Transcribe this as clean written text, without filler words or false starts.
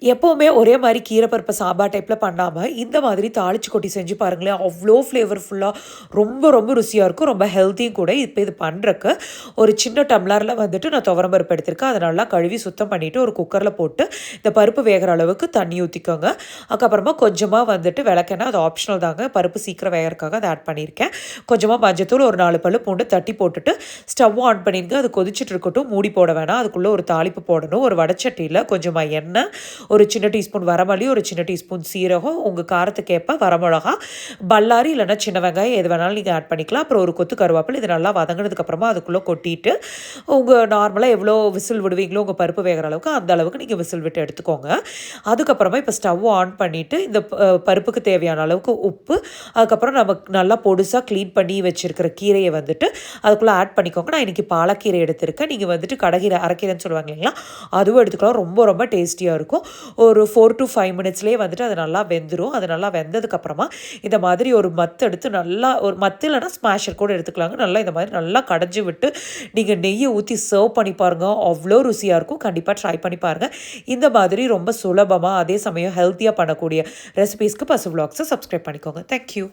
எப்போவுமே ஒரே மாரி கீரை பருப்பு சாம்பார் டைப்பில பண்ணாம, இந்த மாதிரி தாளிச்சு கொட்டி செஞ்சு பாருங்களேன். அவ்ளோ ஃப்ளேவர்ஃபுல்லா ரொம்ப ரொம்ப ருசியா இருக்கும். ரொம்ப ஹெல்த்தியும் கூட. இப்ப இது பண்றக்கு ஒரு சின்ன டம்ளர்ல வந்துட்டு நான் துவரம் பருப்பு எடுத்திருக்கேன். அத நல்லா கழுவி சுத்தம் பண்ணிட்டு ஒரு குக்கர்ல போட்டு, இந்த பருப்பு வேகுற அளவுக்கு தண்ணி ஊத்திக்கோங்க. அதுக்கப்புறமா கொஞ்சமா வந்துட்டு விளக்கெண்ணெய் அது ஆப்ஷனல் தாங்க. பருப்பு சீக்கிரம் வேகறக்காக அத ஆட் பண்ணியிருக்கேன். கொஞ்சமா மஞ்சத்தூள், ஒரு 4 பல்லு பூண்டு தட்டி போட்டுட்டு, ஸ்டவ் ஆன் பண்ணிருங்க. அது கொதிச்சுட்டு இருக்கட்டும். மூடி போட வேணாம். அதுக்குள்ள ஒரு தாளிப்பு போடணும். ஒரு வடச்சட்டியில கொஞ்சமா எண்ணெய், ஒரு சின்ன டீஸ்பூன் வரமல்லி, ஒரு சின்ன டீஸ்பூன் சீரகம், உங்க காரத்துக்கு ஏற்ப வரமிளகா, பல்லாரி இல்லைன்னா சின்ன வெங்காயம் எது வேணாலும் நீங்கள் ஆட் பண்ணிக்கலாம். அப்புறம் ஒரு கொத்து கருவேப்பிலை. இது நல்லா வதங்கினதுக்கப்புறமா அதுக்குள்ளே கொட்டிட்டு, உங்கள் நார்மலாக எவ்வளோ விசில் விடுவீங்களோ உங்கள் பருப்பு வேகிற அளவுக்கு அந்த அளவுக்கு நீங்கள் விசில் விட்டு எடுத்துக்கோங்க. அதுக்கப்புறமா இப்போ ஸ்டவ் ஆன் பண்ணிவிட்டு இந்த பருப்புக்கு தேவையான அளவுக்கு உப்பு, அதுக்கப்புறம் நமக்கு நல்லா பொடுசாக க்ளீன் பண்ணி வச்சுருக்கிற கீரையை வந்துட்டு அதுக்குள்ளே ஆட் பண்ணிக்கோங்க. நான் இன்றைக்கி பாலக்கீரை எடுத்திருக்கேன். நீங்கள் வந்துட்டு கடகீரை அரைக்கீரைன்னு சொல்லுவாங்க இல்லைங்களா, அதுவும் எடுத்துக்கலாம். ரொம்ப ரொம்ப டேஸ்டியாக இருக்கும். ஒரு 4 to 5 மினிட்ஸ்லேயே வந்துட்டு அது நல்லா வெந்துடும். அது நல்லா வெந்ததுக்கப்புறமா இந்த மாதிரி ஒரு மத்து எடுத்து நல்லா ஒரு மத்து இல்லைனா ஸ்மாஷர் கூட எடுத்துக்கலாங்க. நல்லா இந்த மாதிரி நல்லா கடைஞ்சி விட்டு நீங்கள் நெய்யை ஊற்றி சர்வ் பண்ணி பாருங்கள். அவ்வளோ ருசியாக இருக்கும். கண்டிப்பாக ட்ரை பண்ணி பாருங்கள். இந்த மாதிரி ரொம்ப சுலபமாக அதே சமயம் ஹெல்த்தியாக பண்ணக்கூடிய ரெசிபீஸ்க்கு பசு விலாக்ஸை சப்ஸ்கிரைப் பண்ணிக்கோங்க. தேங்க்யூ.